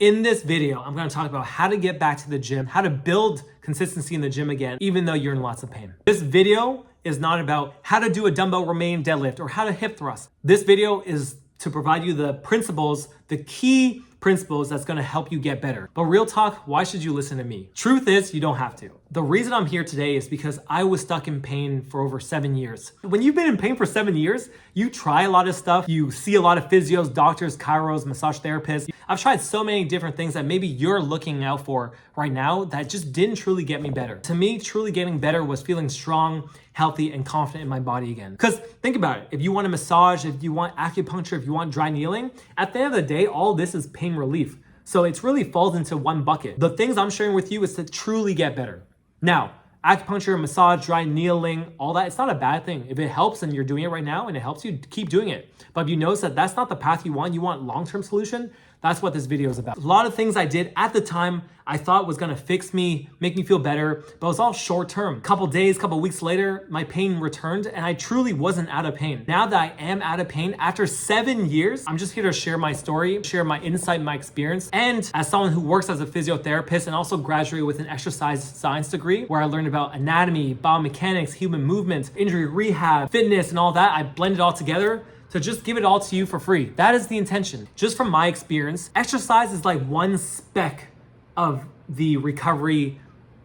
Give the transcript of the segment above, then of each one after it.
In this video, I'm going to talk about how to get back to the gym, how to build consistency in the gym again, even though you're in lots of pain. This video is not about how to do a dumbbell Romanian deadlift or how to hip thrust. This video is to provide you the principles, the key principles that's going to help you get better. But real talk, why should you listen to me? Truth is, you don't have to. The reason I'm here today is because I was stuck in pain for over 7 years. When you've been in pain for 7 years, you try a lot of stuff. You see a lot of physios, doctors, chiros, massage therapists. I've tried so many different things that maybe you're looking out for right now that just didn't truly get me better. To me, truly getting better was feeling strong, healthy, and confident in my body again. Because think about it. If you want a massage, if you want acupuncture, if you want dry needling, at the end of the day, all this is pain relief. So it really falls into one bucket. The things I'm sharing with you is to truly get better. Now, acupuncture, massage, dry needling, all that, it's not a bad thing. If it helps and you're doing it right now and it helps you, keep doing it. But if you notice that that's not the path you want long-term solution, that's what this video is about. A lot of things I did at the time I thought was gonna fix me, make me feel better, but it was all short term. Couple days, couple weeks later, my pain returned and I truly wasn't out of pain. Now that I am out of pain after 7 years, I'm just here to share my story, share my insight, my experience. And as someone who works as a physiotherapist and also graduated with an exercise science degree where I learned about anatomy, biomechanics, human movement, injury rehab, fitness, and all that, I blend it all together to just give it all to you for free. That is the intention. Just from my experience, exercise is like one speck of the recovery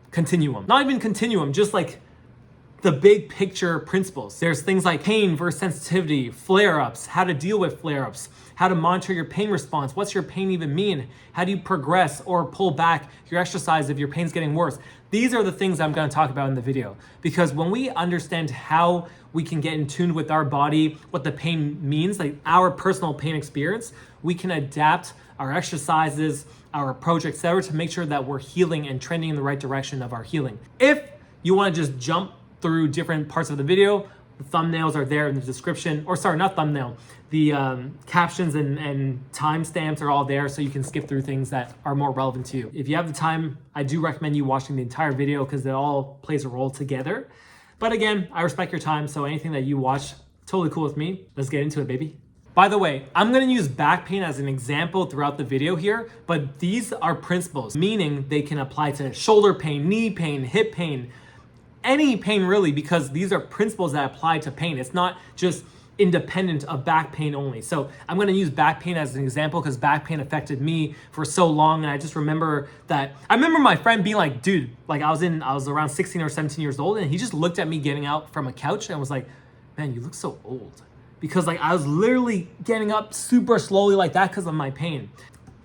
continuum. Not even continuum, just like the big picture principles. There's things like pain versus sensitivity, flare-ups, how to deal with flare-ups, how to monitor your pain response. What's your pain even mean? How do you progress or pull back your exercise if your pain's getting worse? These are the things I'm going to talk about in the video, because when we understand how we can get in tune with our body, what the pain means, like our personal pain experience, we can adapt our exercises, our approach, etc., to make sure that we're healing and trending in the right direction of our healing. If you want to just jump through different parts of the video, the thumbnails are there in the description, or sorry, not thumbnail, the captions and timestamps are all there, so you can skip through things that are more relevant to you. If you have the time, I do recommend you watching the entire video because it all plays a role together. But again, I respect your time, so anything that you watch, totally cool with me. Let's get into it, baby. By the way, I'm gonna use back pain as an example throughout the video here, but these are principles, meaning they can apply to shoulder pain, knee pain, hip pain, any pain really, because these are principles that apply to pain. It's not just independent of back pain only. So I'm going to use back pain as an example because back pain affected me for so long. And I just remember my friend being like, dude, like I was around 16 or 17 years old, and he just looked at me getting out from a couch and was like, man, you look so old. Because like I was literally getting up super slowly like that because of my pain.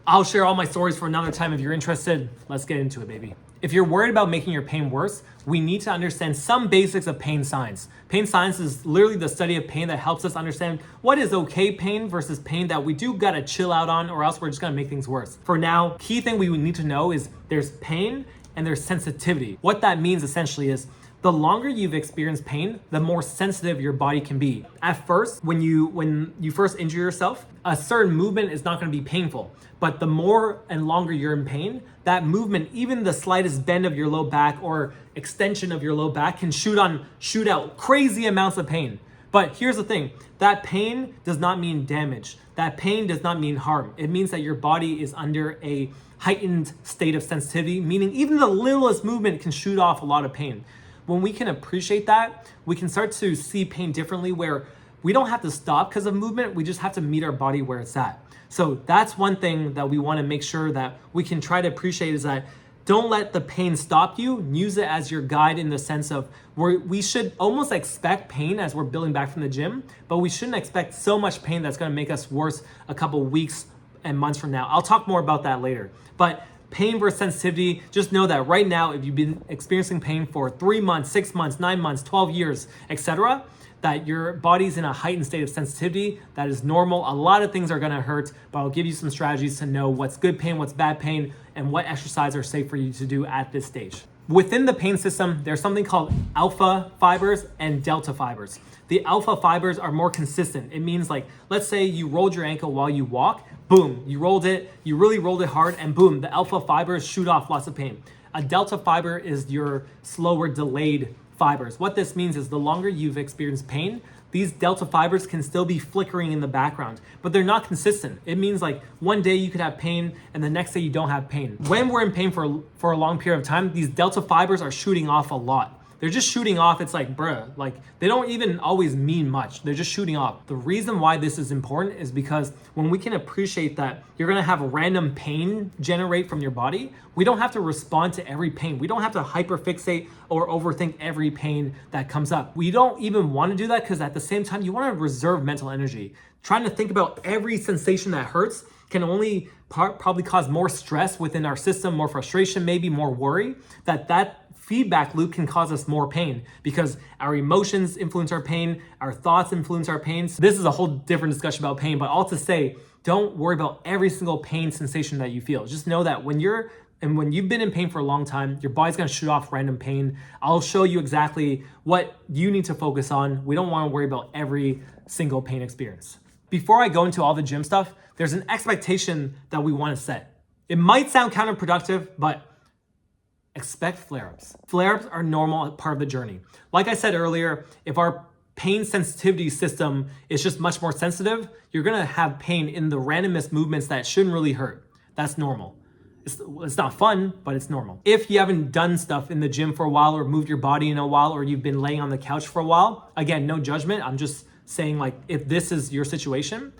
I'll share all my stories for another time if you're interested. Let's get into it, baby. If you're worried about making your pain worse, we need to understand some basics of pain science. Pain science is literally the study of pain that helps us understand what is okay pain versus pain that we do gotta chill out on, or else we're just gonna make things worse. For now, key thing we would need to know is there's pain and there's sensitivity. What that means essentially is the longer you've experienced pain, the more sensitive your body can be. At first, when you first injure yourself, a certain movement is not gonna be painful. But the more and longer you're in pain, that movement, even the slightest bend of your low back or extension of your low back, can shoot out crazy amounts of pain. But here's the thing, that pain does not mean damage. That pain does not mean harm. It means that your body is under a heightened state of sensitivity, meaning even the littlest movement can shoot off a lot of pain. When we can appreciate that, we can start to see pain differently, where we don't have to stop because of movement, we just have to meet our body where it's at. So that's one thing that we want to make sure that we can try to appreciate, is that don't let the pain stop you. Use it as your guide in the sense of we should almost expect pain as we're building back from the gym, but we shouldn't expect so much pain that's going to make us worse a couple weeks and months from now. I'll talk more about that later. But pain versus sensitivity, just know that right now, if you've been experiencing pain for 3 months, 6 months, 9 months, 12 years, etc., that your body's in a heightened state of sensitivity. That is normal. A lot of things are gonna hurt, but I'll give you some strategies to know what's good pain, what's bad pain, and what exercise are safe for you to do at this stage. Within the pain system, there's something called alpha fibers and delta fibers. The alpha fibers are more consistent. It means, like, let's say you rolled your ankle while you walk, boom, you rolled it, you really rolled it hard, and boom, the alpha fibers shoot off lots of pain. A delta fiber is your slower, delayed fibers. What this means is the longer you've experienced pain, these delta fibers can still be flickering in the background, but they're not consistent. It means like one day you could have pain and the next day you don't have pain. When we're in pain for a long period of time, these delta fibers are shooting off a lot. They're just shooting off. It's like, bruh, like they don't even always mean much. They're just shooting off. The reason why this is important is because when we can appreciate that you're gonna have a random pain generate from your body, we don't have to respond to every pain. We don't have to hyperfixate or overthink every pain that comes up. We don't even wanna do that because at the same time, you wanna reserve mental energy. Trying to think about every sensation that hurts can only probably cause more stress within our system, more frustration, maybe more worry, that feedback loop can cause us more pain because our emotions influence our pain, our thoughts influence our pain. So this is a whole different discussion about pain, but all to say, don't worry about every single pain sensation that you feel. Just know that when you've been in pain for a long time, your body's gonna shoot off random pain. I'll show you exactly what you need to focus on. We don't wanna worry about every single pain experience. Before I go into all the gym stuff, there's an expectation that we wanna set. It might sound counterproductive, but expect flare-ups. Flare-ups are normal part of the journey. Like I said earlier, if our pain sensitivity system is just much more sensitive, you're gonna have pain in the randomest movements that shouldn't really hurt. That's normal. It's not fun, but it's normal. If you haven't done stuff in the gym for a while or moved your body in a while, or you've been laying on the couch for a while, again, no judgment. I'm just saying like, if this is your situation,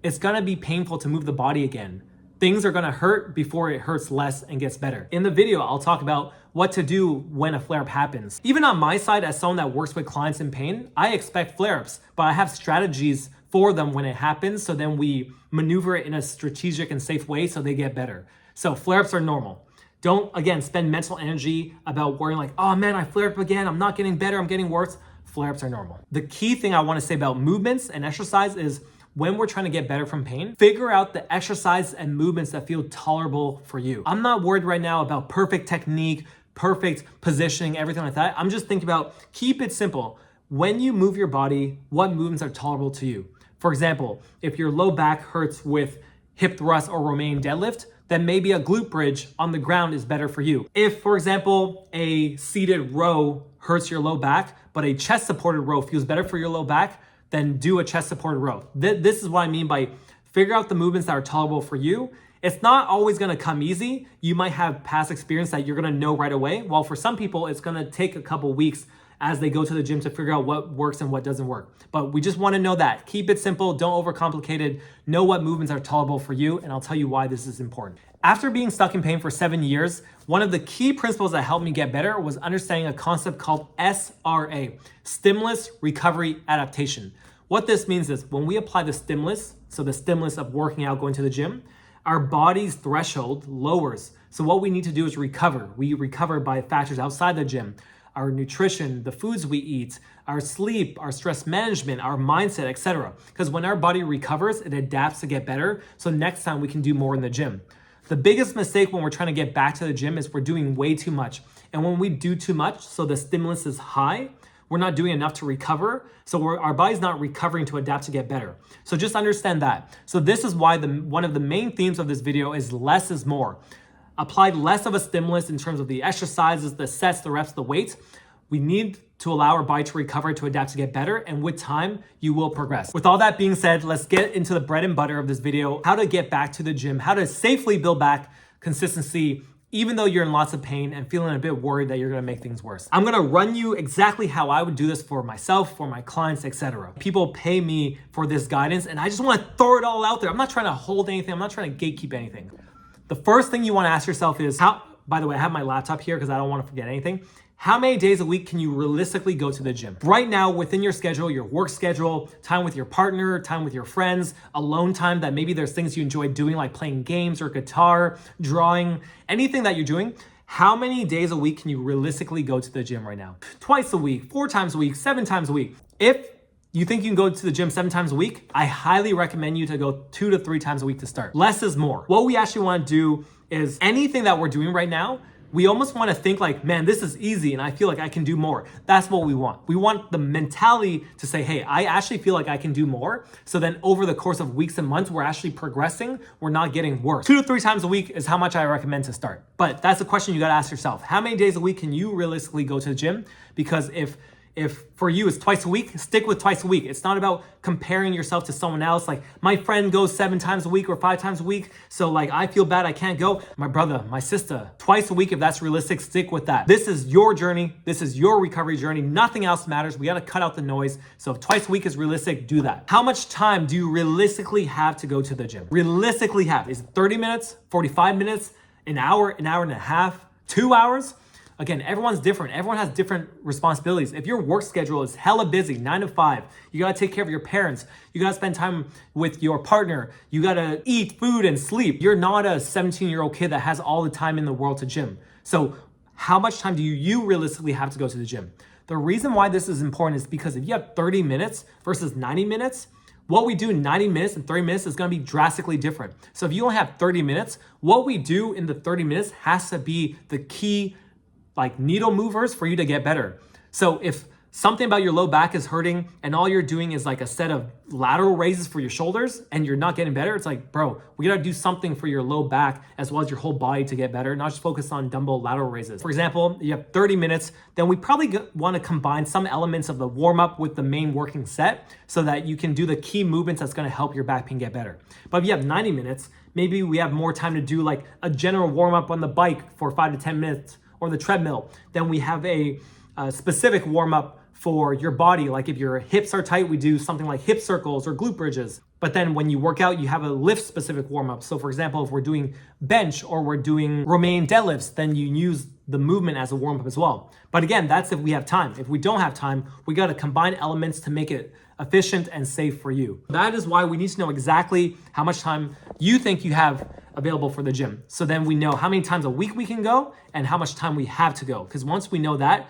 it's gonna be painful to move the body again. Things are gonna hurt before it hurts less and gets better. In the video, I'll talk about what to do when a flare-up happens. Even on my side, as someone that works with clients in pain, I expect flare-ups, but I have strategies for them when it happens, so then we maneuver it in a strategic and safe way so they get better. So flare-ups are normal. Don't, again, spend mental energy about worrying like, oh man, I flared up again, I'm not getting better, I'm getting worse. Flare-ups are normal. The key thing I wanna say about movements and exercise is when we're trying to get better from pain, figure out the exercise and movements that feel tolerable for you. I'm not worried right now about perfect technique, perfect positioning, everything like that. I'm just thinking about keep it simple. When you move your body, what movements are tolerable to you? For example, if your low back hurts with hip thrust or romaine deadlift, then maybe a glute bridge on the ground is better for you. If, for example, a seated row hurts your low back, but a chest supported row feels better for your low back, then do a chest supported row. This is what I mean by figure out the movements that are tolerable for you. It's not always gonna come easy. You might have past experience that you're gonna know right away. While for some people, it's gonna take a couple weeks as they go to the gym to figure out what works and what doesn't work. But we just wanna know that. Keep it simple, don't overcomplicate it. Know what movements are tolerable for you, and I'll tell you why this is important. After being stuck in pain for 7 years, one of the key principles that helped me get better was understanding a concept called SRA, stimulus-recovery-adaptation. What this means is when we apply the stimulus, so the stimulus of working out, going to the gym, our body's threshold lowers. So what we need to do is recover. We recover by factors outside the gym, our nutrition, the foods we eat, our sleep, our stress management, our mindset, etc. Because when our body recovers, it adapts to get better. So next time we can do more in the gym. The biggest mistake when we're trying to get back to the gym is we're doing way too much. And when we do too much, so the stimulus is high, we're not doing enough to recover. So our body's not recovering to adapt to get better. So just understand that. So this is why one of the main themes of this video is less is more. Apply less of a stimulus in terms of the exercises, the sets, the reps, the weights. We need to allow our body to recover, to adapt, to get better. And with time, you will progress. With all that being said, let's get into the bread and butter of this video, how to get back to the gym, how to safely build back consistency, even though you're in lots of pain and feeling a bit worried that you're gonna make things worse. I'm gonna run you exactly how I would do this for myself, for my clients, etc. People pay me for this guidance and I just wanna throw it all out there. I'm not trying to hold anything. I'm not trying to gatekeep anything. The first thing you wanna ask yourself is by the way, I have my laptop here because I don't wanna forget anything. How many days a week can you realistically go to the gym? Right now, within your schedule, your work schedule, time with your partner, time with your friends, alone time that maybe there's things you enjoy doing like playing games or guitar, drawing, anything that you're doing, how many days a week can you realistically go to the gym right now? Twice a week, 4 times a week, 7 times a week. If you think you can go to the gym 7 times a week, I highly recommend you to go 2 to 3 times a week to start. Less is more. What we actually want to do is anything that we're doing right now, we almost want to think like, man, this is easy and I feel like I can do more. That's what we want. We want the mentality to say, hey, I actually feel like I can do more. So then over the course of weeks and months, we're actually progressing. We're not getting worse. 2 to 3 times a week is how much I recommend to start. But that's a question you got to ask yourself. How many days a week can you realistically go to the gym? Because if If for you it's twice a week, stick with twice a week. It's not about comparing yourself to someone else. Like, my friend goes 7 times a week or 5 times a week, so like I feel bad I can't go. My brother, my sister, twice a week, if that's realistic, stick with that. This is your journey. This is your recovery journey. Nothing else matters. We got to cut out the noise. So if twice a week is realistic, do that. How much time do you realistically have to go to the gym? Realistically have? Is it 30 minutes, 45 minutes, an hour and a half, 2 hours? Again, everyone's different. Everyone has different responsibilities. If your work schedule is hella busy, 9 to 5, you gotta take care of your parents, you gotta spend time with your partner, you gotta eat food and sleep. You're not a 17-year-old kid that has all the time in the world to gym. So how much time do you realistically have to go to the gym? The reason why this is important is because if you have 30 minutes versus 90 minutes, what we do in 90 minutes and 30 minutes is gonna be drastically different. So if you only have 30 minutes, what we do in the 30 minutes has to be the key like needle movers for you to get better. So if something about your low back is hurting and all you're doing is like a set of lateral raises for your shoulders and you're not getting better, it's like, bro, we gotta do something for your low back as well as your whole body to get better, not just focus on dumbbell lateral raises. For example, you have 30 minutes, then we probably wanna combine some elements of the warm up with the main working set so that you can do the key movements that's gonna help your back pain get better. But if you have 90 minutes, maybe we have more time to do like a general warm up on the bike for 5 to 10 minutes or the treadmill. Then we have a specific warm up for your body. Like if your hips are tight, we do something like hip circles or glute bridges. But then when you work out, you have a lift specific warm up. So for example, if we're doing bench or we're doing Romanian deadlifts, then you use the movement as a warm up as well. But again, that's if we have time. If we don't have time, we got to combine elements to make it efficient and safe for you. That is why we need to know exactly how much time you think you have available for the gym. So then we know how many times a week we can go and how much time we have to go. Because once we know that,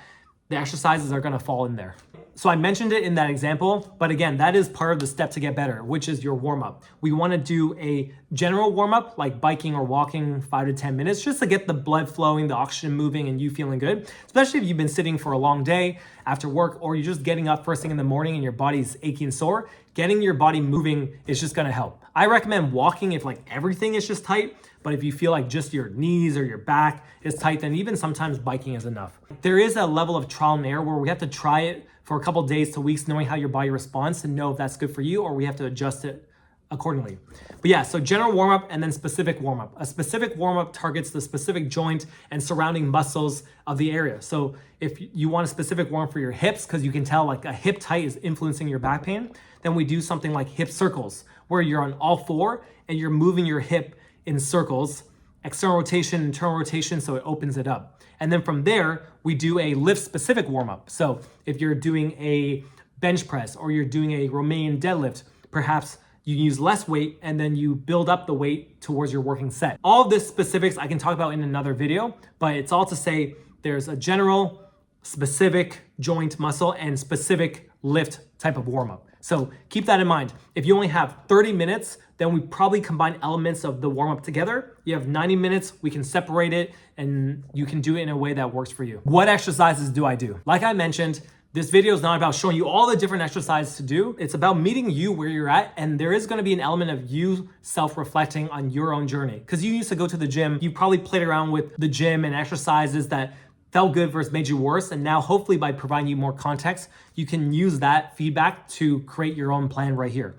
the exercises are gonna fall in there. So I mentioned it in that example, but again, that is part of the step to get better, which is your warm up. We wanna do a general warm up, like biking or walking 5 to 10 minutes, just to get the blood flowing, the oxygen moving, and you feeling good. Especially if you've been sitting for a long day after work, or you're just getting up first thing in the morning and your body's achy and sore. Getting your body moving is just gonna help. I recommend walking if like everything is just tight, but if you feel like just your knees or your back is tight, then even sometimes biking is enough. There is a level of trial and error where we have to try it for a couple days to weeks, knowing how your body responds to know if that's good for you, or we have to adjust it accordingly. But yeah, so general warm-up and then specific warm-up. A specific warm-up targets the specific joint and surrounding muscles of the area. So if you want a specific warm for your hips, because you can tell like a hip tight is influencing your back pain, then we do something like hip circles, where you're on all four and you're moving your hip in circles, external rotation, internal rotation, so it opens it up. And then from there, we do a lift specific warm-up. So if you're doing a bench press or you're doing a Romanian deadlift, perhaps you use less weight and then you build up the weight towards your working set. All of this specifics I can talk about in another video, but it's all to say there's a general, specific joint muscle and specific lift type of warm-up. So keep that in mind. If you only have 30 minutes, then we probably combine elements of the warm-up together. You have 90 minutes, we can separate it and you can do it in a way that works for you. What exercises do I do? Like I mentioned, this video is not about showing you all the different exercises to do. It's about meeting you where you're at, and there is gonna be an element of you self-reflecting on your own journey. Because you used to go to the gym, you probably played around with the gym and exercises that felt good versus made you worse. And now hopefully by providing you more context, you can use that feedback to create your own plan right here.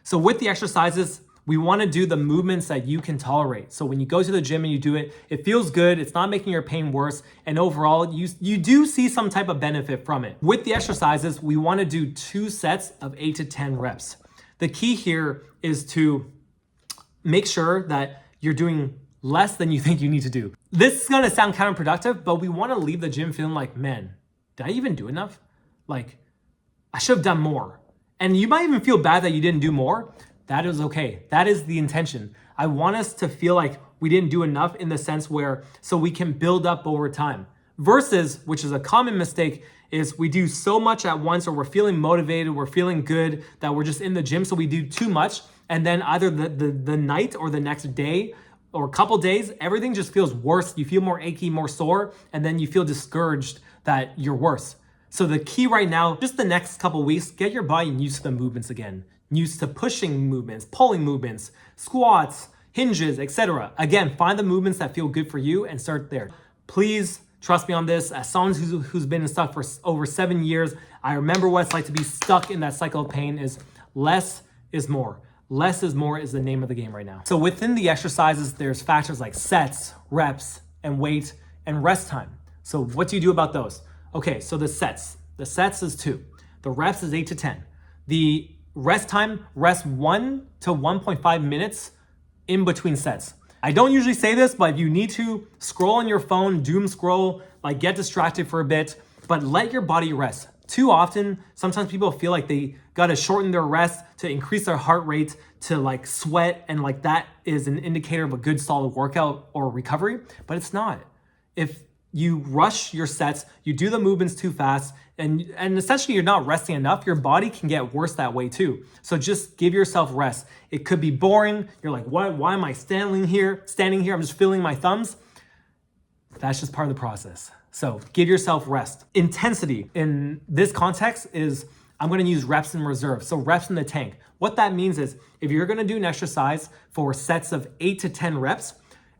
So with the exercises, we wanna do the movements that you can tolerate. So when you go to the gym and you do it, it feels good, it's not making your pain worse, and overall, you do see some type of benefit from it. With the exercises, we wanna do 2 sets of 8 to 10 reps. The key here is to make sure that you're doing less than you think you need to do. This is gonna sound counterproductive, but we wanna leave the gym feeling like, man, did I even do enough? Like, I should have done more. And you might even feel bad that you didn't do more. That is okay. That is the intention. I want us to feel like we didn't do enough in the sense where, so we can build up over time. Versus, which is a common mistake, is we do so much at once, or we're feeling motivated, we're feeling good, that we're just in the gym, so we do too much. And then either the night or the next day, or a couple days, everything just feels worse. You feel more achy, more sore, and then you feel discouraged that you're worse. So the key right now, just the next couple weeks, get your body used to the movements again. Used to pushing movements, pulling movements, squats, hinges, etc. Again, find the movements that feel good for you and start there. Please Trust me on this. As someone who's been stuck for over 7 years, I remember what it's like to be stuck in that cycle of pain. Is less is more. Less is more is the name of the game right now. So within the exercises, there's factors like sets, reps, and weight, and rest time. So what do you do about those? Okay, so the sets is 2. The reps is 8 to 10. The rest time, rest 1 to 1.5 minutes in between sets. I don't usually say this, but if you need to, scroll on your phone, doom scroll, like get distracted for a bit, but let your body rest. Too often, sometimes people feel like they gotta shorten their rest to increase their heart rate, to like sweat, and like that is an indicator of a good solid workout or recovery, but it's not. If you rush your sets, you do the movements too fast, and essentially you're not resting enough, your body can get worse that way too. So just give yourself rest. It could be boring. You're like, why am I standing here? I'm just fiddling my thumbs. That's just part of the process. So give yourself rest. Intensity in this context is, I'm gonna use reps in reserve. So reps in the tank. What that means is, if you're gonna do an exercise for sets of 8 to 10 reps,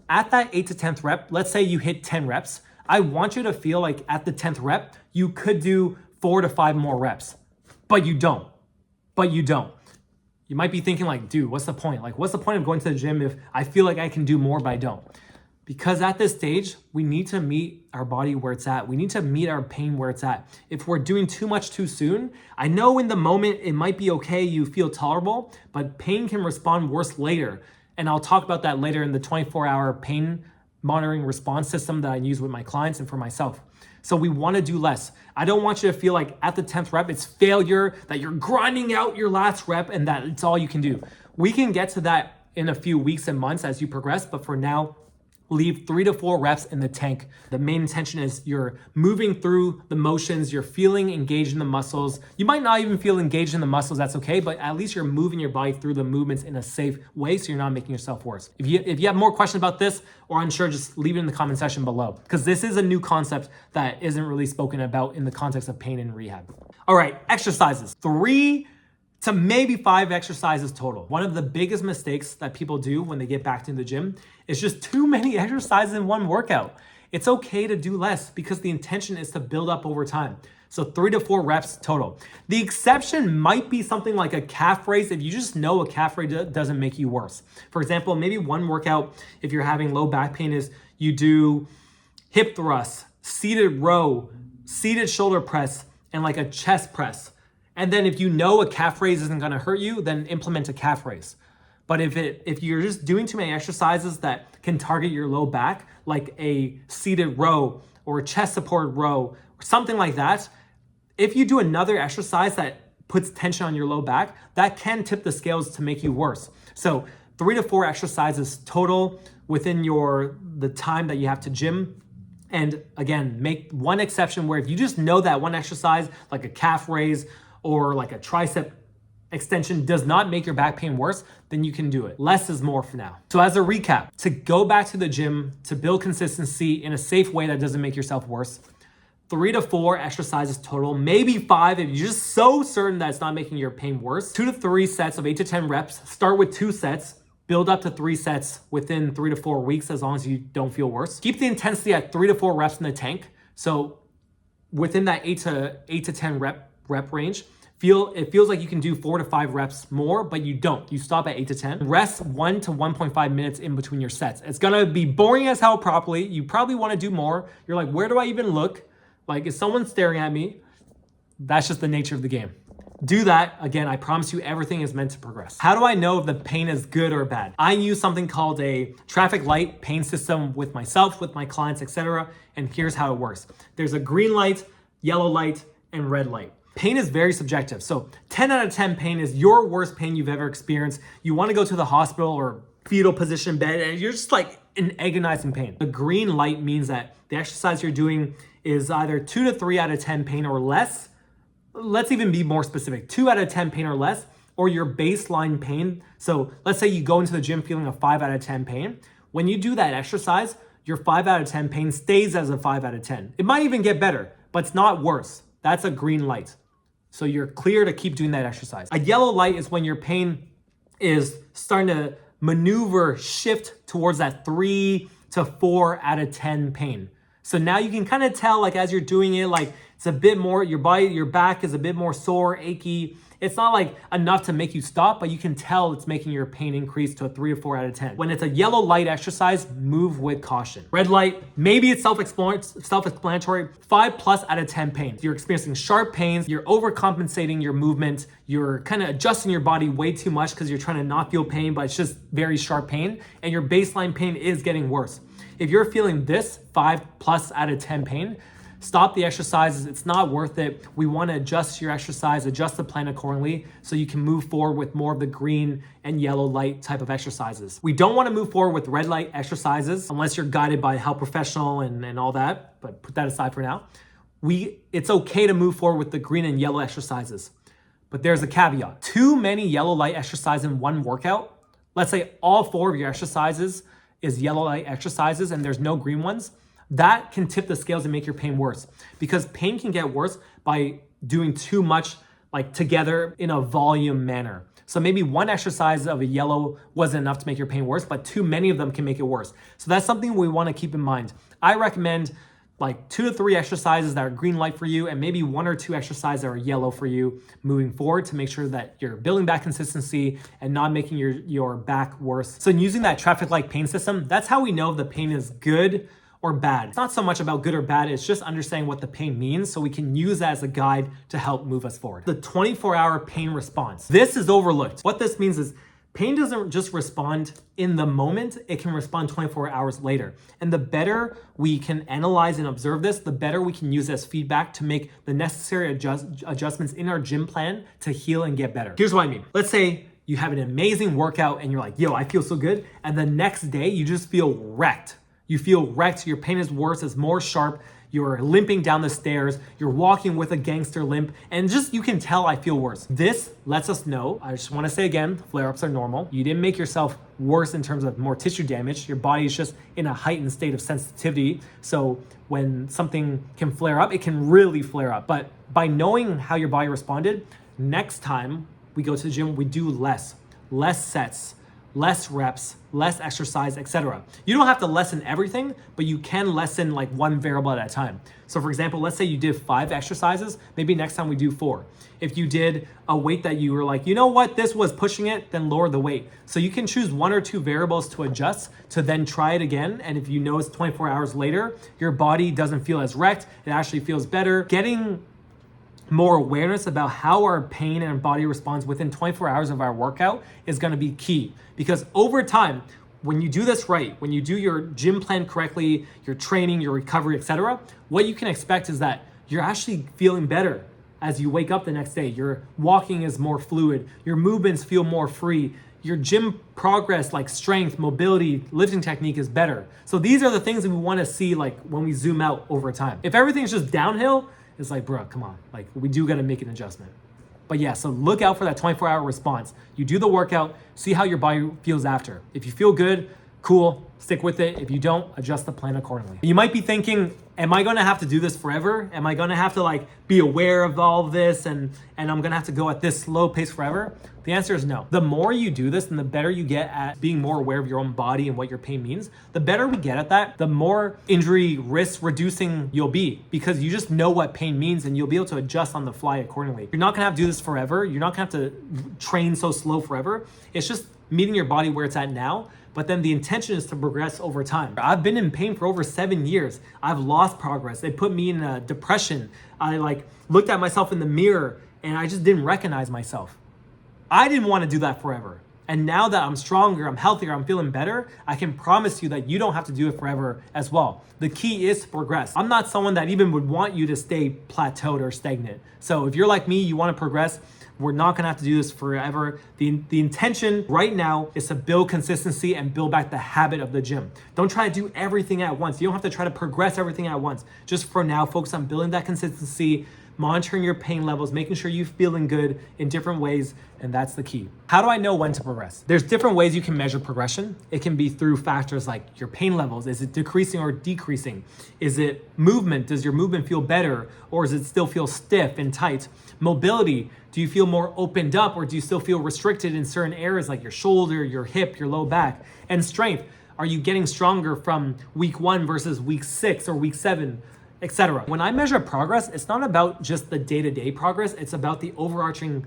at that 8 to 10th rep, let's say you hit 10 reps, I want you to feel like at the 10th rep, you could do 4 to 5 more reps, but you don't. You might be thinking like, dude, what's the point? Like, what's the point of going to the gym if I feel like I can do more, but I don't? Because at this stage, we need to meet our body where it's at. We need to meet our pain where it's at. If we're doing too much too soon, I know in the moment it might be okay, you feel tolerable, but pain can respond worse later. And I'll talk about that later in the 24-hour pain monitoring response system that I use with my clients and for myself. So we want to do less. I don't want you to feel like at the 10th rep, it's failure, that you're grinding out your last rep and that it's all you can do. We can get to that in a few weeks and months as you progress, but for now, leave 3 to 4 reps in the tank. The main intention is you're moving through the motions, you're feeling engaged in the muscles. You might not even feel engaged in the muscles, that's okay, but at least you're moving your body through the movements in a safe way so you're not making yourself worse. If you have more questions about this or unsure, just leave it in the comment section below, because this is a new concept that isn't really spoken about in the context of pain and rehab. All right, exercises. 3 to maybe 5 exercises total. One of the biggest mistakes that people do when they get back to the gym is just too many exercises in one workout. It's okay to do less because the intention is to build up over time. So 3 to 4 reps total. The exception might be something like a calf raise if you just know a calf raise doesn't make you worse. For example, maybe one workout, if you're having low back pain, is you do hip thrusts, seated row, seated shoulder press, and like a chest press. And then if you know a calf raise isn't gonna hurt you, then implement a calf raise. But if you're just doing too many exercises that can target your low back, like a seated row or a chest support row or something like that, if you do another exercise that puts tension on your low back, that can tip the scales to make you worse. So 3 to 4 exercises total within the time that you have to gym. And again, make one exception where if you just know that one exercise, like a calf raise or like a tricep extension, does not make your back pain worse, then you can do it. Less is more for now. So as a recap, to go back to the gym, to build consistency in a safe way that doesn't make yourself worse, 3 to 4 exercises total, maybe 5 if you're just so certain that it's not making your pain worse. 2 to 3 sets of 8 to 10 reps. Start with 2 sets. Build up to 3 sets within 3 to 4 weeks as long as you don't feel worse. Keep the intensity at 3 to 4 reps in the tank. So within that 8 to 10 rep range, it feels like you can do 4 to 5 reps more, but you don't. You stop at 8 to 10. Rest 1 to 1.5 minutes in between your sets. It's gonna be boring as hell properly. You probably wanna do more. You're like, where do I even look? Like, is someone staring at me? That's just the nature of the game. Do that. Again, I promise you everything is meant to progress. How do I know if the pain is good or bad? I use something called a traffic light pain system with myself, with my clients, etc. And here's how it works. There's a green light, yellow light, and red light. Pain is very subjective. So 10 out of 10 pain is your worst pain you've ever experienced. You want to go to the hospital or fetal position bed and you're just like in agonizing pain. The green light means that the exercise you're doing is either 2 to 3 out of 10 pain or less. Let's even be more specific, 2 out of 10 pain or less, or your baseline pain. So let's say you go into the gym feeling a 5 out of 10 pain. When you do that exercise, your 5 out of 10 pain stays as a 5 out of 10. It might even get better, but it's not worse. That's a green light. So you're clear to keep doing that exercise. A yellow light is when your pain is starting to maneuver, shift towards that 3 to 4 out of 10 pain. So now you can kind of tell, like, as you're doing it, like it's a bit more, your back is a bit more sore, achy. It's not like enough to make you stop, but you can tell it's making your pain increase to a 3 or 4 out of 10. When it's a yellow light exercise, move with caution. Red light, maybe it's self-explanatory, 5+ out of 10 pain. You're experiencing sharp pains, you're overcompensating your movement, you're kind of adjusting your body way too much because you're trying to not feel pain, but it's just very sharp pain, and your baseline pain is getting worse. If you're feeling this 5+ out of 10 pain, stop the exercises. It's not worth it. We want to adjust your exercise, adjust the plan accordingly so you can move forward with more of the green and yellow light type of exercises. We don't want to move forward with red light exercises unless you're guided by a health professional and all that, but put that aside for now. It's okay to move forward with the green and yellow exercises, but there's a caveat. Too many yellow light exercises in one workout, let's say all 4 of your exercises is yellow light exercises and there's no green ones, that can tip the scales and make your pain worse, because pain can get worse by doing too much like together in a volume manner. So maybe one exercise of a yellow wasn't enough to make your pain worse, but too many of them can make it worse. So that's something we want to keep in mind. I recommend like 2 to 3 exercises that are green light for you and maybe 1 or 2 exercises that are yellow for you moving forward to make sure that you're building back consistency and not making your back worse. So in using that traffic light pain system, that's how we know if the pain is good or bad. It's not so much about good or bad, it's just understanding what the pain means so we can use that as a guide to help move us forward. The 24-hour pain response. This is overlooked. What this means is pain doesn't just respond in the moment, it can respond 24 hours later. And the better we can analyze and observe this, the better we can use it as feedback to make the necessary adjustments in our gym plan to heal and get better. Here's what I mean. Let's say you have an amazing workout and you're like, yo, I feel so good. And the next day you just feel wrecked. You feel wrecked, your pain is worse, it's more sharp, you're limping down the stairs, you're walking with a gangster limp, and just you can tell I feel worse. This lets us know, I just wanna say again, flare-ups are normal. You didn't make yourself worse in terms of more tissue damage. Your body is just in a heightened state of sensitivity. So when something can flare up, it can really flare up. But by knowing how your body responded, next time we go to the gym, we do less sets, less reps, less exercise, etc. You don't have to lessen everything, but you can lessen like one variable at a time. So for example, let's say you did 5 exercises, maybe next time we do 4. If you did a weight that you were like, you know what, this was pushing it, then lower the weight. So you can choose 1 or 2 variables to adjust to then try it again. And if you notice 24 hours later, your body doesn't feel as wrecked, it actually feels better. Getting more awareness about how our pain and body responds within 24 hours of our workout is going to be key, because over time, when you do this right, when you do your gym plan correctly, your training, your recovery, etc., what you can expect is that you're actually feeling better as you wake up the next day. Your walking is more fluid, your movements feel more free, your gym progress like strength, mobility, lifting technique is better. So these are the things that we want to see like when we zoom out over time. If everything's just downhill, it's like, bro, come on. Like, we do got to make an adjustment. But yeah, so look out for that 24-hour response. You do the workout, see how your body feels after. If you feel good, cool, stick with it. If you don't, adjust the plan accordingly. You might be thinking, am I going to have to do this forever? Am I going to have to like be aware of all of this and I'm going to have to go at this slow pace forever? The answer is no. The more you do this and the better you get at being more aware of your own body and what your pain means, the better we get at that, the more injury risk reducing you'll be, because you just know what pain means and you'll be able to adjust on the fly accordingly. You're not going to have to do this forever. You're not going to have to train so slow forever. It's just meeting your body where it's at now. But then the intention is to progress over time. I've been in pain for over 7 years. I've lost progress. It put me in a depression. I like looked at myself in the mirror and I just didn't recognize myself. I didn't want to do that forever. And now that I'm stronger, I'm healthier, I'm feeling better, I can promise you that you don't have to do it forever as well. The key is to progress. I'm not someone that even would want you to stay plateaued or stagnant. So if you're like me, you want to progress, we're not going to have to do this forever. The intention right now is to build consistency and build back the habit of the gym. Don't try to do everything at once. You don't have to try to progress everything at once. Just for now, focus on building that consistency, monitoring your pain levels, making sure you're feeling good in different ways, and that's the key. How do I know when to progress? There's different ways you can measure progression. It can be through factors like your pain levels. Is it decreasing or decreasing? Is it movement? Does your movement feel better, or does it still feel stiff and tight? Mobility, do you feel more opened up, or do you still feel restricted in certain areas like your shoulder, your hip, your low back? And strength, Are you getting stronger from week 1 versus week 6 or week 7, etc.? When I measure progress, it's not about just the day-to-day progress. It's about the overarching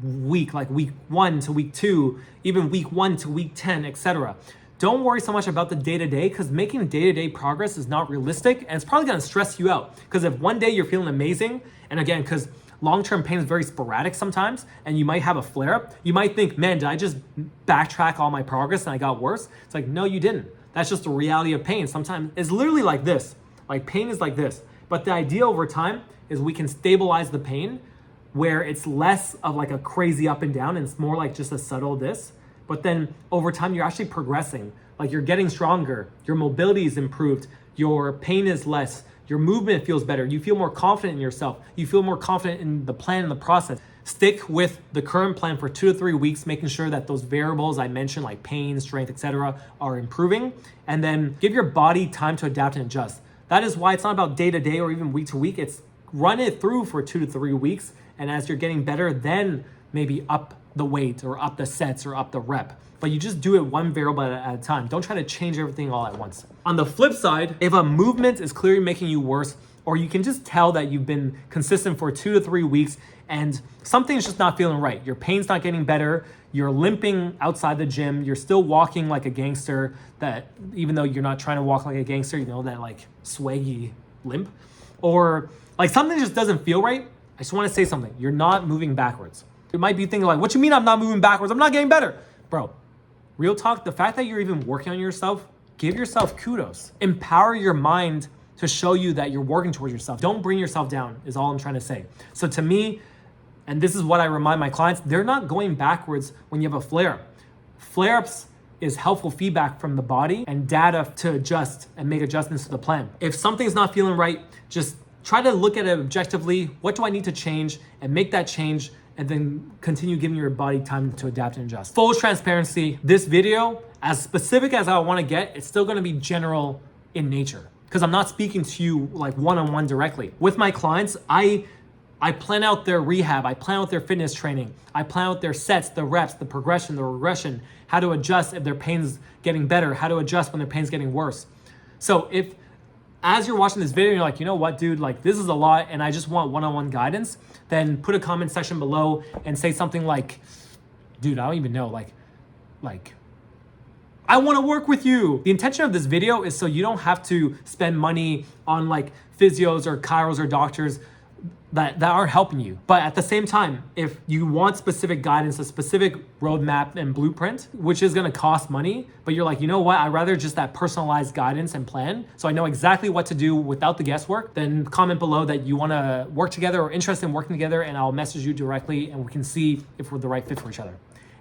week, like week 1 to week 2, even week 1 to week 10, etc. Don't worry so much about the day-to-day, because making day-to-day progress is not realistic, and it's probably going to stress you out. Because if one day you're feeling amazing, and again, because long-term pain is very sporadic sometimes, and you might have a flare-up, you might think, man, did I just backtrack all my progress and I got worse? It's like, no, you didn't. That's just the reality of pain. Sometimes it's literally like this. Like, pain is like this. But the idea over time is we can stabilize the pain where it's less of like a crazy up and down, and it's more like just a subtle this. But then over time, you're actually progressing. Like, you're getting stronger, your mobility is improved, your pain is less, your movement feels better, you feel more confident in yourself, you feel more confident in the plan and the process. Stick with the current plan for 2 to 3 weeks, making sure that those variables I mentioned, like pain, strength, etc., are improving, and then give your body time to adapt and adjust. That is why it's not about day to day or even week to week. It's run it through for 2 to 3 weeks, and as you're getting better, then maybe up the weight or up the sets or up the rep. But you just do it one variable at a time. Don't try to change everything all at once. On the flip side, if a movement is clearly making you worse, or you can just tell that you've been consistent for 2 to 3 weeks and something's just not feeling right, your pain's not getting better, you're limping outside the gym, you're still walking like a gangster, that even though you're not trying to walk like a gangster, you know, that like swaggy limp, or like something just doesn't feel right, I just want to say something. You're not moving backwards. You might be thinking like, what you mean I'm not moving backwards? I'm not getting better. Bro, real talk, the fact that you're even working on yourself, give yourself kudos. Empower your mind to show you that you're working towards yourself. Don't bring yourself down is all I'm trying to say. So to me, and this is what I remind my clients, they're not going backwards when you have a flare-up. Flare-ups is helpful feedback from the body and data to adjust and make adjustments to the plan. If something's not feeling right, just try to look at it objectively. What do I need to change? And make that change, and then continue giving your body time to adapt and adjust. Full transparency, this video, as specific as I want to get, it's still going to be general in nature, because I'm not speaking to you like one-on-one directly. With my clients, I plan out their rehab, I plan out their fitness training, I plan out their sets, the reps, the progression, the regression, how to adjust if their pain's getting better, how to adjust when their pain's getting worse. So if, as you're watching this video, you're like, you know what, dude, like this is a lot and I just want one-on-one guidance, then put a comment section below and say something like, dude, I don't even know, like, I want to work with you. The intention of this video is so you don't have to spend money on like physios or chiros or doctors that aren't helping you. But at the same time, if you want specific guidance, a specific roadmap and blueprint, which is gonna cost money, but you're like, you know what, I'd rather just that personalized guidance and plan, so I know exactly what to do without the guesswork, then comment below that you wanna work together or interested in working together, and I'll message you directly and we can see if we're the right fit for each other.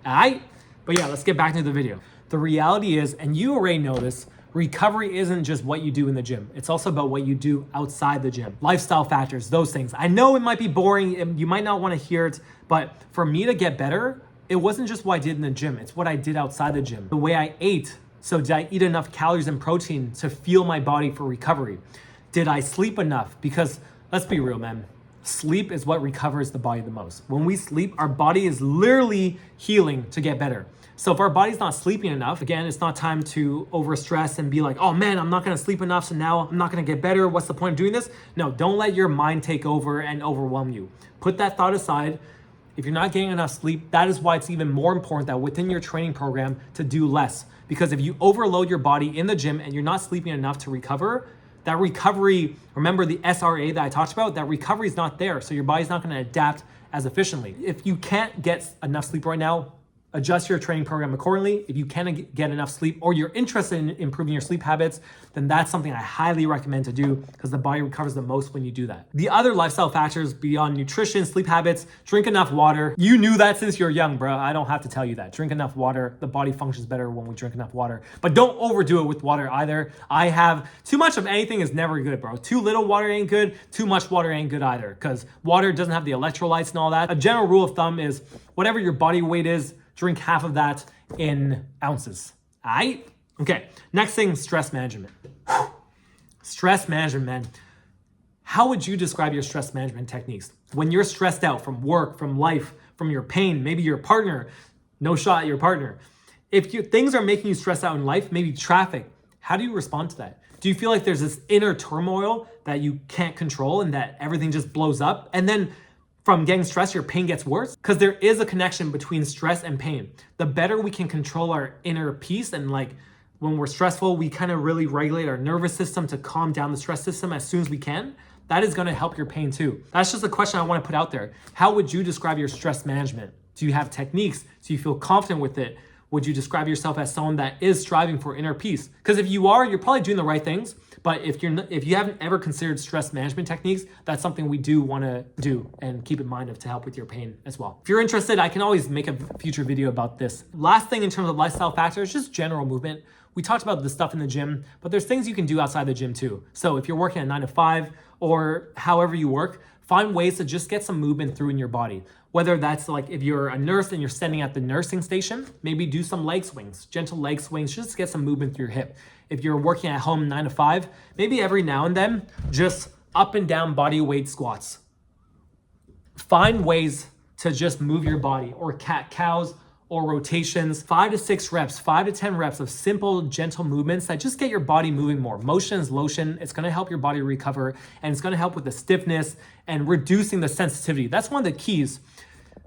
All right? But yeah, let's get back to the video. The reality is, and you already know this, recovery isn't just what you do in the gym. It's also about what you do outside the gym. Lifestyle factors, those things. I know it might be boring, and you might not want to hear it, but for me to get better, it wasn't just what I did in the gym. It's what I did outside the gym. The way I ate. So did I eat enough calories and protein to fuel my body for recovery? Did I sleep enough? Because let's be real, man. Sleep is what recovers the body the most. When we sleep, our body is literally healing to get better. So if our body's not sleeping enough, again, it's not time to overstress and be like, oh man, I'm not gonna sleep enough, so now I'm not gonna get better. What's the point of doing this? No, don't let your mind take over and overwhelm you. Put that thought aside. If you're not getting enough sleep, that is why it's even more important that within your training program to do less. Because if you overload your body in the gym and you're not sleeping enough to recover, that recovery, remember the SRA that I talked about, that recovery is not there. So your body's not gonna adapt as efficiently. If you can't get enough sleep right now, adjust your training program accordingly. If you can't get enough sleep or you're interested in improving your sleep habits, then that's something I highly recommend to do, because the body recovers the most when you do that. The other lifestyle factors beyond nutrition, sleep habits, drink enough water. You knew that since you're young, bro. I don't have to tell you that. Drink enough water. The body functions better when we drink enough water. But don't overdo it with water either. I have too much of anything is never good, bro. Too little water ain't good. Too much water ain't good either, because water doesn't have the electrolytes and all that. A general rule of thumb is whatever your body weight is, drink half of that in ounces. All right? Okay, next thing, stress management. Stress management, man. How would you describe your stress management techniques? When you're stressed out from work, from life, from your pain, maybe your partner, no shot at your partner. If things are making you stressed out in life, maybe traffic, how do you respond to that? Do you feel like there's this inner turmoil that you can't control and that everything just blows up? And then from getting stressed, your pain gets worse? Because there is a connection between stress and pain. The better we can control our inner peace, and like when we're stressful, we kind of really regulate our nervous system to calm down the stress system as soon as we can. That is going to help your pain too. That's just a question I want to put out there. How would you describe your stress management? Do you have techniques? Do you feel confident with it? Would you describe yourself as someone that is striving for inner peace? Because if you are, you're probably doing the right things. But if you haven't ever considered stress management techniques, that's something we do want to do and keep in mind to help with your pain as well. If you're interested, I can always make a future video about this. Last thing in terms of lifestyle factors, just general movement. We talked about the stuff in the gym, but there's things you can do outside the gym too. So if you're working at 9 to 5 or however you work, find ways to just get some movement through in your body. Whether that's like if you're a nurse and you're standing at the nursing station, maybe do some leg swings, gentle leg swings, just to get some movement through your hip. If you're working at home 9 to 5, maybe every now and then, just up and down body weight squats. Find ways to just move your body, or cat-cows, or rotations, 5 to 6 reps, 5 to 10 reps of simple, gentle movements that just get your body moving more. Motion is lotion. It's going to help your body recover, and it's going to help with the stiffness and reducing the sensitivity. That's one of the keys,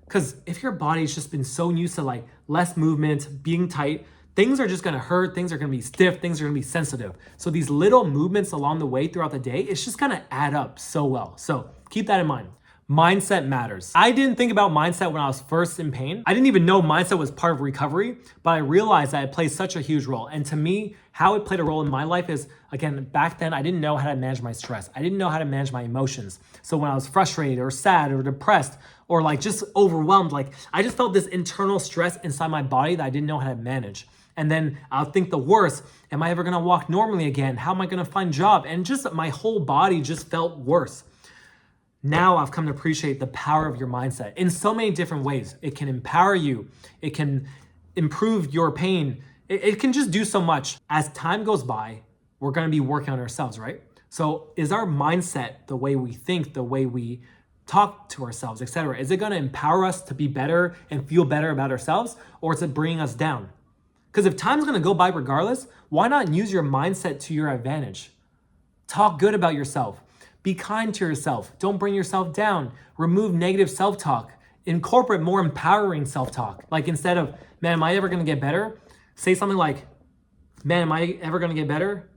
because if your body's just been so used to like less movement, being tight, things are just going to hurt. Things are going to be stiff. Things are going to be sensitive. So these little movements along the way throughout the day, it's just going to add up so well. So keep that in mind. Mindset matters. I didn't think about mindset when I was first in pain. I didn't even know mindset was part of recovery, but I realized that it plays such a huge role. And to me, how it played a role in my life is, again, back then, I didn't know how to manage my stress. I didn't know how to manage my emotions. So when I was frustrated or sad or depressed or like just overwhelmed, like I just felt this internal stress inside my body that I didn't know how to manage. And then I'll think the worst. Am I ever gonna walk normally again? How am I gonna find a job? And just my whole body just felt worse. Now I've come to appreciate the power of your mindset in so many different ways. It can empower you. It can improve your pain. It can just do so much. As time goes by, we're going to be working on ourselves, right? So is our mindset, the way we think, the way we talk to ourselves, etc., is it going to empower us to be better and feel better about ourselves, or is it bringing us down? Because if time's going to go by regardless, why not use your mindset to your advantage? Talk good about yourself. Be kind to yourself. Don't bring yourself down. Remove negative self-talk. Incorporate more empowering self-talk. Like instead of, man, am I ever going to get better? Say something like, man, am I ever going to get better?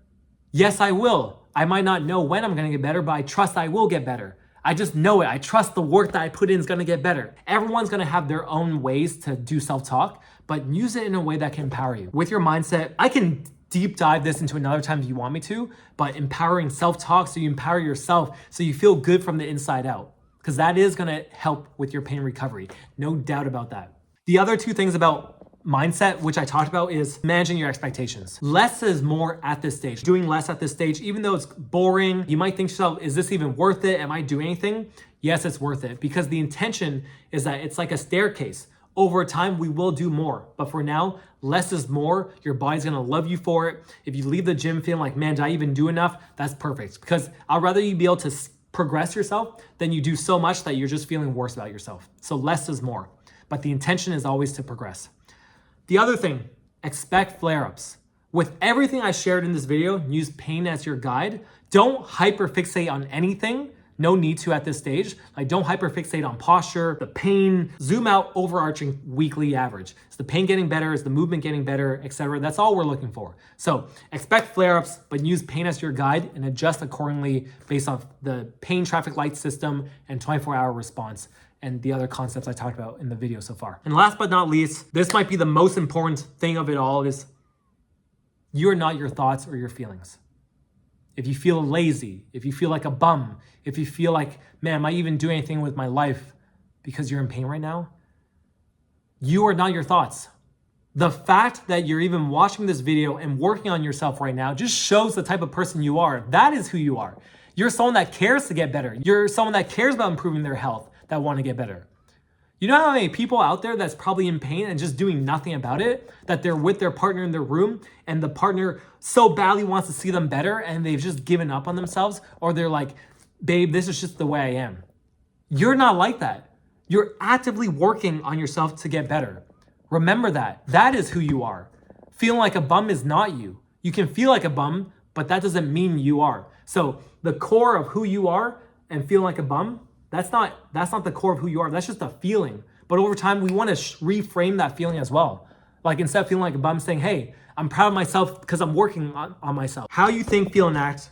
Yes, I will. I might not know when I'm going to get better, but I trust I will get better. I just know it. I trust the work that I put in is going to get better. Everyone's going to have their own ways to do self-talk, but use it in a way that can empower you. With your mindset, I can deep dive this into another time if you want me to, but empowering self-talk so you empower yourself so you feel good from the inside out, because that is going to help with your pain recovery. No doubt about that. The other two things about mindset, which I talked about, is managing your expectations. Less is more at this stage. Doing less at this stage, even though it's boring, you might think to yourself, is this even worth it? Am I doing anything? Yes, it's worth it, because the intention is that it's like a staircase. Over time, we will do more. But for now, less is more. Your body's gonna love you for it. If you leave the gym feeling like, man, did I even do enough? That's perfect. Because I'd rather you be able to progress yourself than you do so much that you're just feeling worse about yourself. So less is more. But the intention is always to progress. The other thing, expect flare-ups. With everything I shared in this video, use pain as your guide. Don't hyperfixate on anything. No need to at this stage. Like, don't hyperfixate on posture, the pain. Zoom out overarching weekly average. Is the pain getting better? Is the movement getting better, etc.? That's all we're looking for. So expect flare-ups, but use pain as your guide and adjust accordingly based off the pain traffic light system and 24-hour response and the other concepts I talked about in the video so far. And last but not least, this might be the most important thing of it all, is you are not your thoughts or your feelings. If you feel lazy, if you feel like a bum, if you feel like, man, am I even doing anything with my life because you're in pain right now? You are not your thoughts. The fact that you're even watching this video and working on yourself right now just shows the type of person you are. That is who you are. You're someone that cares to get better. You're someone that cares about improving their health, that want to get better. You know how many people out there that's probably in pain and just doing nothing about it, that they're with their partner in their room and the partner so badly wants to see them better and they've just given up on themselves, or they're like, babe, this is just the way I am. You're not like that. You're actively working on yourself to get better. Remember that. That is who you are. Feeling like a bum is not you. You can feel like a bum, but that doesn't mean you are. So the core of who you are and feeling like a bum, that's not the core of who you are. That's just a feeling. But over time, we want to reframe that feeling as well. Like instead of feeling like a bum, saying, hey, I'm proud of myself because I'm working on myself. How you think, feel, and act,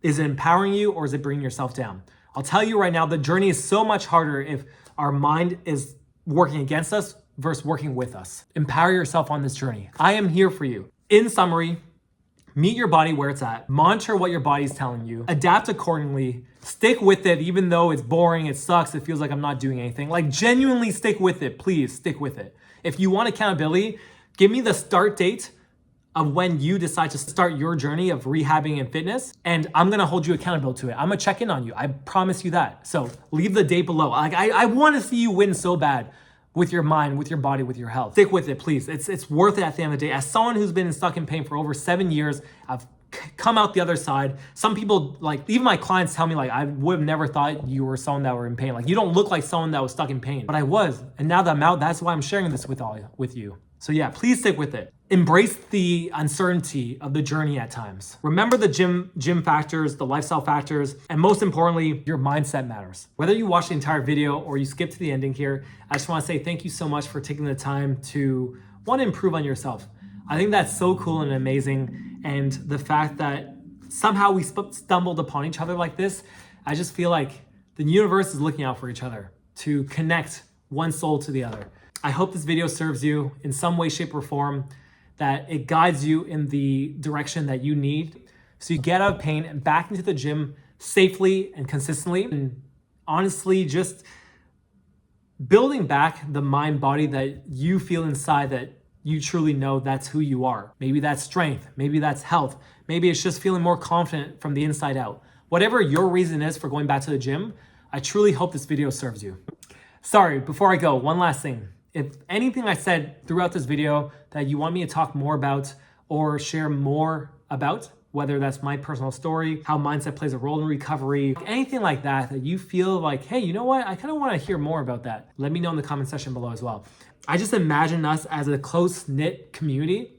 is it empowering you or is it bringing yourself down? I'll tell you right now, the journey is so much harder if our mind is working against us versus working with us. Empower yourself on this journey. I am here for you. In summary, meet your body where it's at. Monitor what your body's telling you. Adapt accordingly. Stick with it even though it's boring, it sucks, it feels like I'm not doing anything. Like genuinely stick with it. Please stick with it. If you want accountability, give me the start date of when you decide to start your journey of rehabbing and fitness, and I'm gonna hold you accountable to it. I'm gonna check in on you. I promise you that. So leave the date below. Like I wanna see you win so bad with your mind, with your body, with your health. Stick with it, please. It's worth it at the end of the day. As someone who's been stuck in pain for over 7 years, I've come out the other side. Some people, like even my clients tell me like, I would have never thought you were someone that were in pain. Like you don't look like someone that was stuck in pain, but I was. And now that I'm out, that's why I'm sharing this with you. So yeah, please stick with it. Embrace the uncertainty of the journey at times. Remember the gym factors, the lifestyle factors, and most importantly, your mindset matters. Whether you watch the entire video or you skip to the ending here, I just wanna say thank you so much for taking the time to want to improve on yourself. I think that's so cool and amazing. And the fact that somehow we stumbled upon each other like this, I just feel like the universe is looking out for each other to connect one soul to the other. I hope this video serves you in some way, shape, or form, that it guides you in the direction that you need so you get out of pain and back into the gym safely and consistently. And honestly, just building back the mind body that you feel inside, that you truly know that's who you are. Maybe that's strength, maybe that's health, maybe it's just feeling more confident from the inside out. Whatever your reason is for going back to the gym, I truly hope this video serves you. Sorry, before I go, one last thing. If anything I said throughout this video that you want me to talk more about or share more about, whether that's my personal story, how mindset plays a role in recovery, anything like that, that you feel like, hey, you know what? I kind of want to hear more about that. Let me know in the comment section below as well. I just imagine us as a close-knit community,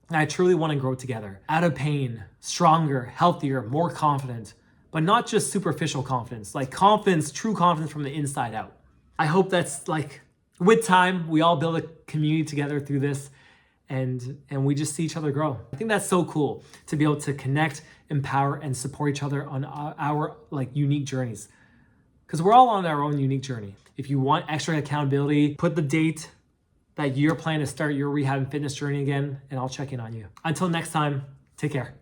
and I truly want to grow together. Out of pain, stronger, healthier, more confident, but not just superficial confidence, like confidence, true confidence from the inside out. I hope that's like, with time, we all build a community together through this, and we just see each other grow. I think that's so cool to be able to connect, empower, and support each other on our like unique journeys. Because we're all on our own unique journey. If you want extra accountability, put the date that you're planning to start your rehab and fitness journey again, and I'll check in on you. Until next time, take care.